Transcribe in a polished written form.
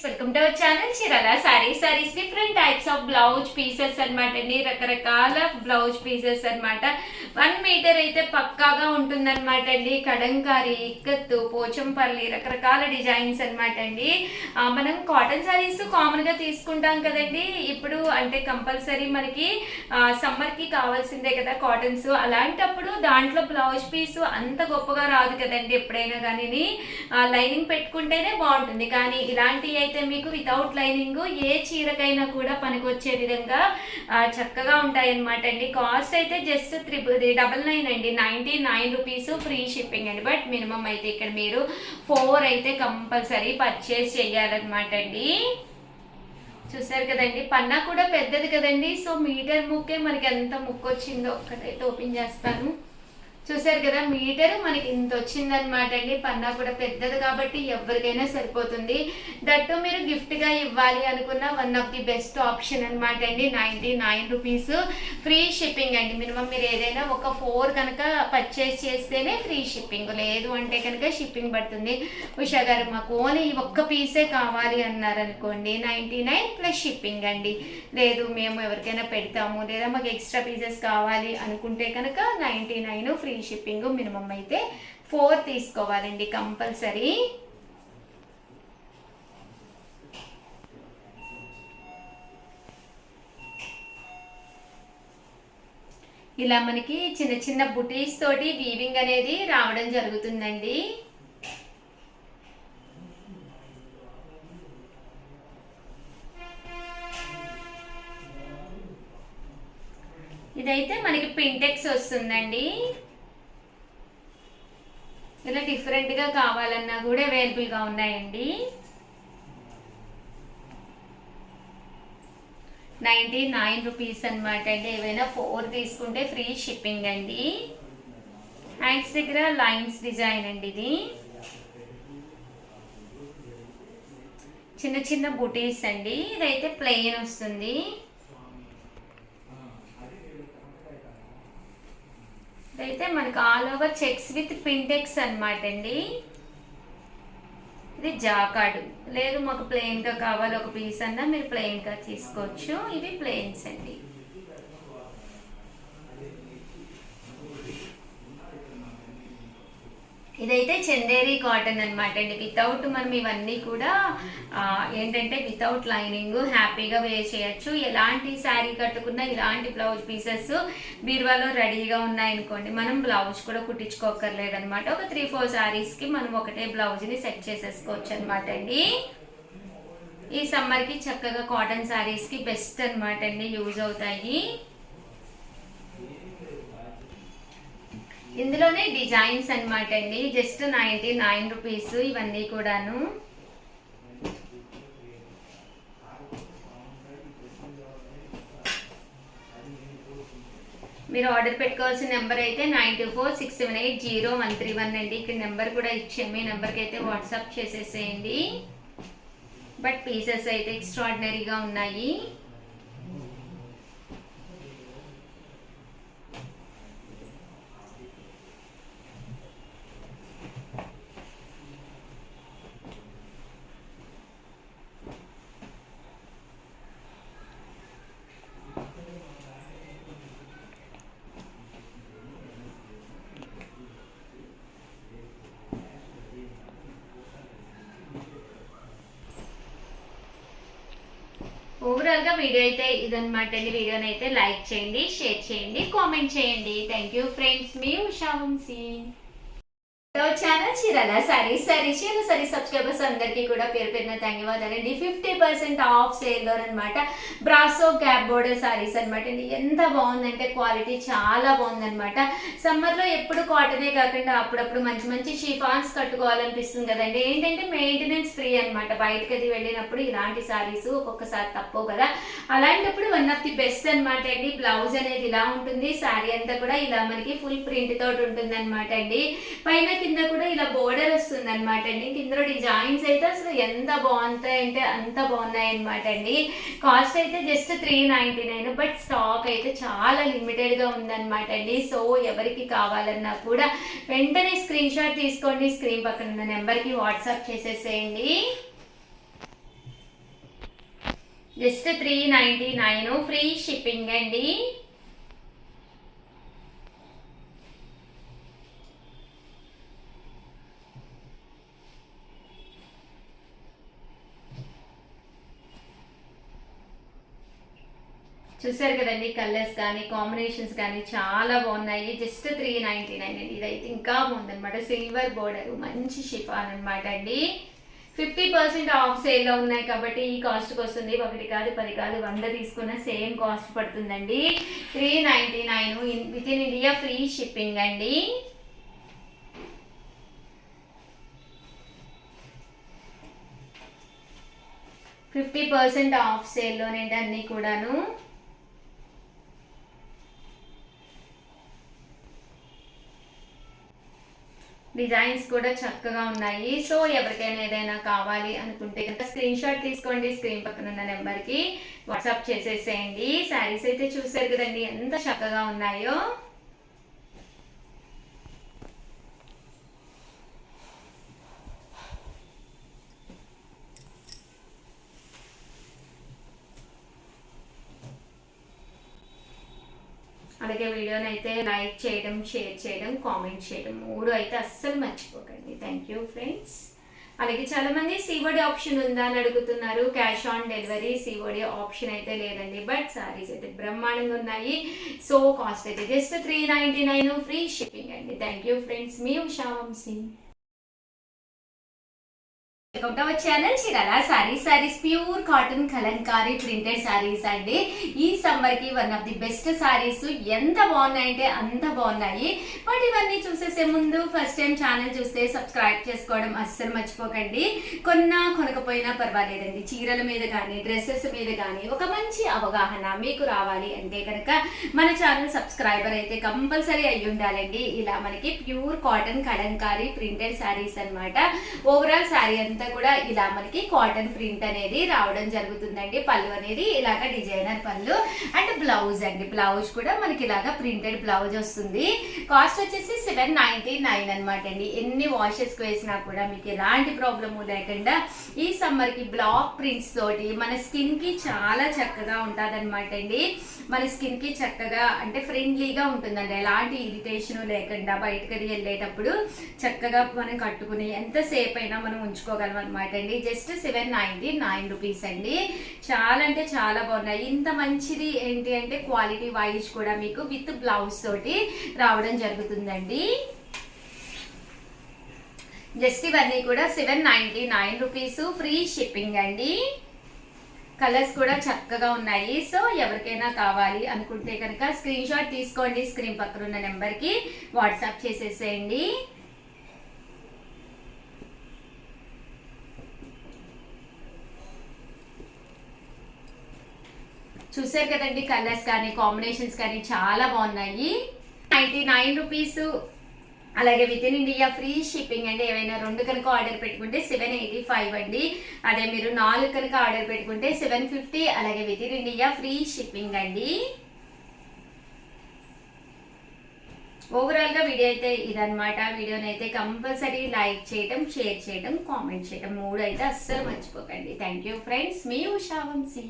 Welcome to our channel Chirala saris different types of blouse pieces అనమాట అండి. రకరకాల బ్లౌజ్ పీసెస్ అనమాట. 1 మీటర్ అయితే పక్కాగా ఉంటుందన్నమాట అండి. కడంకారీ, ఇక్కత్తు, పోచంపల్లి రకరకాల డిజైన్స్ అనమాట అండి. మనం కాటన్ సారీస్ కామన్ గా తీసుకుంటాం కదండి. ఇప్పుడు అంటే కంపల్సరీ మనకి సమ్మర్ కి కావాల్సిందే కదా కాటన్స్. అలాంటప్పుడు దాంట్లో బ్లౌజ్ పీస్ అంత గొప్పగా రాదు కదండి. ఎప్పుడైనా కానీ లైనింగ్ పెట్టుకుంటేనే బాగుంటుంది. కానీ ఇలాంటి అయితే మీకు వితౌట్ లైనింగ్ ఏ చీరకైనా కూడా పనికొచ్చే విధంగా చక్కగా ఉంటాయి అనమాట అండి. కాస్ట్ అయితే జస్ట్ 999 అండి. 99 రూపీస్ ఫ్రీ షిప్పింగ్ అండి. బట్ మినిమం అయితే ఇక్కడ మీరు 4 అయితే కంపల్సరీ పర్చేస్ చేయాలన్నమాట అండి. చూసారు కదండి, పన్నా కూడా పెద్దది కదండి. సో మీటర్ ముక్కే మనకి ఎంత ముక్కు వచ్చిందో ఒక్కటైతే ఓపెన్ చేస్తాను. చూసారు కదా, మీటర్ మనకి ఇంత వచ్చిందనమాట అండి. పన్నా కూడా పెద్దది కాబట్టి ఎవరికైనా సరిపోతుంది. దట్టు మీరు గిఫ్ట్గా ఇవ్వాలి అనుకున్న one of the best option అనమాట అండి. 99 రూపీస్ ఫ్రీ షిప్పింగ్ అండి. మినిమం మీరు ఏదైనా ఒక 4 కనుక పర్చేస్ చేస్తేనే ఫ్రీ షిప్పింగ్, లేదు అంటే కనుక షిప్పింగ్ పడుతుంది. ఉషా గారు మాకు ఓన్లీ ఒక్క పీసే కావాలి అన్నారనుకోండి 99 ప్లస్ షిప్పింగ్ అండి. లేదు మేము ఎవరికైనా పెడతాము, లేదా మాకు ఎక్స్ట్రా పీసెస్ కావాలి అనుకుంటే కనుక 99 ఫ్రీ షిప్పింగ్. మినిమం అయితే 4 తీసుకోవాలండి కంపల్సరీ. ఇలా మనకి చిన్న చిన్న బుటీస్ తోటి వీవింగ్ అనేది రావడం జరుగుతుందండి. ఇదైతే మనకి పింటెక్స్ వస్తుందండి. ఇలా డిఫరెంట్గా కావాలన్నా కూడా అవైలబుల్గా ఉన్నాయండి. 99 రూపీస్ అనమాట అండి. ఏవైనా 4 తీసుకుంటే ఫ్రీ షిప్పింగ్ అండి. హ్యాండ్స్ దగ్గర లైన్స్ డిజైన్ అండి. ఇది చిన్న చిన్న బుటీస్ అండి. ఇదైతే ప్లెయిన్ వస్తుంది. అయితే మనకు all over checks with pintucks అనమాట అండి. ఇది జాకార్డు, లేదు మాకు ప్లెయిన్గా కావాలి ఒక పీస్ అన్నా మీరు ప్లెయిన్గా తీసుకోవచ్చు. ఇవి ప్లెయిన్స్ అండి. ఇదైతే చందేరి కాటన్ అనమాట అండి. వితౌట్ మనం ఇవన్నీ కూడా ఏంటంటే వితౌట్ లైనింగ్ హ్యాపీగా వేర్ చేయొచ్చు. ఎలాంటి శారీ కట్టుకున్నా ఇలాంటి బ్లౌజ్ పీసెస్ బీరువాలో రెడీగా ఉన్నాయనుకోండి, మనం బ్లౌజ్ కూడా కుట్టించుకోకర్లేదు అనమాట. ఒక 3-4 శారీస్కి మనం ఒకటే బ్లౌజ్ని సెట్ చేసేసుకోవచ్చు అనమాట అండి. ఈ సమ్మర్కి చక్కగా కాటన్ శారీస్కి బెస్ట్ అనమాట అండి, యూజ్ అవుతాయి. ఇందులోనే డిజైన్స్ అనమాట అండి. జస్ట్ 99 రూపీస్ ఇవన్నీ కూడాను. మీరు ఆర్డర్ పెట్టుకోవాల్సిన నెంబర్ అయితే 9246780131 అండి. ఇక్కడ నెంబర్ కూడా ఇచ్చాము. ఈ నెంబర్కి అయితే వాట్సాప్ చేసేసేయండి. బట్ పీసెస్ అయితే ఎక్స్ట్రాడినరీగా ఉన్నాయి. ఓవరాల్ గా వీడియో అయితే ఇదనమాట అండి. వీడియోని అయితే లైక్ చేయండి, షేర్ చేయండి, కామెంట్ చేయండి. Thank you friends. మీ ఉషా వంశీ ఛానల్ చీరాల సారీస్ సబ్స్క్రైబర్స్ అందరికీ కూడా పేరు పేరున ధన్యవాదాలండి. 50% ఆఫ్ సేల్లో అనమాట. బ్రాసో గ్యాప్ బోర్డర్ సారీస్ అనమాట అండి. ఎంత బాగుందంటే క్వాలిటీ చాలా బాగుందనమాట. సమ్మర్లో ఎప్పుడు కాటనే కాకుండా అప్పుడప్పుడు మంచి మంచి షిఫాన్స్ కట్టుకోవాలనిపిస్తుంది కదండి. ఏంటంటే మెయింటెనెన్స్ ఫ్రీ అనమాట. బయటకి అది వెళ్ళినప్పుడు ఇలాంటి సారీస్ ఒక్కొక్కసారి తప్పవు కదా. అలాంటప్పుడు వన్ ఆఫ్ ది బెస్ట్ అనమాట అండి. బ్లౌజ్ అనేది ఇలా ఉంటుంది, శారీ అంతా కూడా ఇలా మనకి ఫుల్ ప్రింట్ తోటి ఉంటుంది అనమాట అండి. పైన కింద కూడా ఇలా బోర్డర్ వస్తుంది అనమాట అండి. ఇందులో డిజైన్స్ అయితే అసలు ఎంత బాగుంటాయంటే అంత బాగున్నాయి అనమాట అండి. కాస్ట్ అయితే జస్ట్ 399, బట్ స్టాక్ అయితే చాలా లిమిటెడ్ గా ఉందన్నమాట అండి. సో ఎవరికి కావాలన్నా కూడా వెంటనే స్క్రీన్ షాట్ తీసుకోండి, స్క్రీన్ పక్కన ఉన్న నెంబర్కి వాట్సాప్ చేసేసేయండి. జస్ట్ 399 ఫ్రీ షిప్పింగ్ అండి. చూసారు కదండి, కలర్స్ కానీ కాంబినేషన్స్ కానీ చాలా బాగున్నాయి. జస్ట్ 399 అండి. ఇదైతే ఇంకా బాగుందనమాట. సిల్వర్ బోర్డర్, మంచి షిఫాన్ అనమాట అండి. 50% ఆఫ్ సేల్లో ఉన్నాయి కాబట్టి ఈ కాస్ట్కి వస్తుంది. 1 కాదు 10 కాదు 100 తీసుకున్న సేమ్ కాస్ట్ పడుతుందండి. 399 with in India free shipping అండి. ఆఫ్ సేల్లోనండి అన్నీ కూడాను. డిజైన్స్ కూడా చక్కగా ఉన్నాయి. సో ఎవరికైనా ఏదైనా కావాలి అనుకుంటే కనుక స్క్రీన్ షాట్ తీసుకోండి. స్క్రీన్ పక్కన ఉన్న నెంబర్కి వాట్సాప్ చేసేసేయండి. శారీస్ అయితే చూసారు కదండి ఎంత చక్కగా ఉన్నాయో. అలాగే వీడియోని అయితే లైక్ చేయడం, షేర్ చేయడం, కామెంట్ చేయడం 3 అయితే అస్సలు మర్చిపోకండి. Thank you friends. అలాగే చాలా మంది సిఓడి ఆప్షన్ ఉందా అని అడుగుతున్నారు. Cash on delivery COD option అయితే లేదండి. బట్ సారీస్ అయితే బ్రహ్మాండంగా ఉన్నాయి. సో కాస్ట్ అయితే జస్ట్ 399 ఫ్రీ షిప్పింగ్ అండి. Thank you friends. మీ Usha Vamshi. Welcome to our channel Chirala saris pure cotton kalamkari printed saris అండి. ఈ సమ్మర్ కి one of the best saris. ఎంత బాగున్నాయంటే అంత బాగున్నాయి. బట్ ఇవన్నీ చూసేసే ముందు ఫస్ట్ టైం ఛానల్ చూస్తే సబ్స్క్రైబ్ చేసుకోవడం అస్సలు మర్చిపోకండి. కొనకపోయినా పర్వాలేదండి. చీరల మీద కానీ డ్రెస్సెస్ మీద కానీ ఒక మంచి అవగాహన మీకు రావాలి అంటే కనుక మన ఛానల్ సబ్స్క్రైబర్ అయితే కంపల్సరీ అయ్యి ఉండాలండి. ఇలా మనకి pure cotton kalamkari printed saris అనమాట. ఓవరాల్ సారీ అంతా కూడా ఇలా మనకి కాటన్ ప్రింట్ అనేది రావడం జరుగుతుందండి. పళ్ళు అనేది ఇలాగ డిజైనర్ పళ్ళు అండ్ బ్లౌజ్ అండి. బ్లౌజ్ కూడా మనకి ఇలాగా ప్రింటెడ్ బ్లౌజ్ వస్తుంది. కాస్ట్ వచ్చేసి 799 అనమాట అండి. ఎన్ని వాషెస్ వేసినా కూడా మీకు ఎలాంటి ప్రాబ్లము లేకుండా ఈ సమ్మర్ కి బ్లాక్ ప్రింట్స్ తోటి మన స్కిన్ కి చాలా చక్కగా ఉంటుంది అనమాట అండి. మన స్కిన్ కి చక్కగా అంటే ఫ్రెండ్లీగా ఉంటుందండి. ఎలాంటి ఇరిటేషన్ లేకుండా బయటకు వెళ్ళేటప్పుడు చక్కగా మనం కట్టుకుని ఎంతసేపు అయినా మనం ఉంచుకోగలం అనమాట అండి. జస్ట్ 799 రూపీస్ అండి. చాలా అంటే చాలా బాగున్నాయి. ఇంత మంచిది ఏంటి అంటే క్వాలిటీ వైజ్ కూడా మీకు విత్ బ్లౌజ్ తోటి రావడం జరుగుతుందండి. జస్ట్ ఇవన్నీ కూడా 799 రూపీస్ ఫ్రీ షిప్పింగ్ అండి. కలర్స్ కూడా చక్కగా ఉన్నాయి. సో ఎవరికైనా కావాలి అనుకుంటే కనుక స్క్రీన్ షాట్ తీసుకోండి. స్క్రీన్ పక్కన ఉన్న నెంబర్కి వాట్సాప్ చేసేసేయండి. చూసారు కదండి, కలర్స్ కానీ కాంబినేషన్స్ కానీ చాలా బాగున్నాయి. 99 రూపీస్. అలాగే within India free shipping అండి. ఏమైనా 2 కనుక ఆర్డర్ పెట్టుకుంటే 785 అండి. అదే మీరు 4 కనుక ఆర్డర్ పెట్టుకుంటే 750. అలాగే within India free shipping అండి. ఓవరాల్ గా వీడియో అయితే ఇదనమాట. వీడియోని అయితే కంపల్సరీ లైక్ చేయడం, షేర్ చేయడం, కామెంట్ చేయడం 3 అయితే అస్సలు మర్చిపోకండి. Thank you friends. మీ ఉషా వంశీ.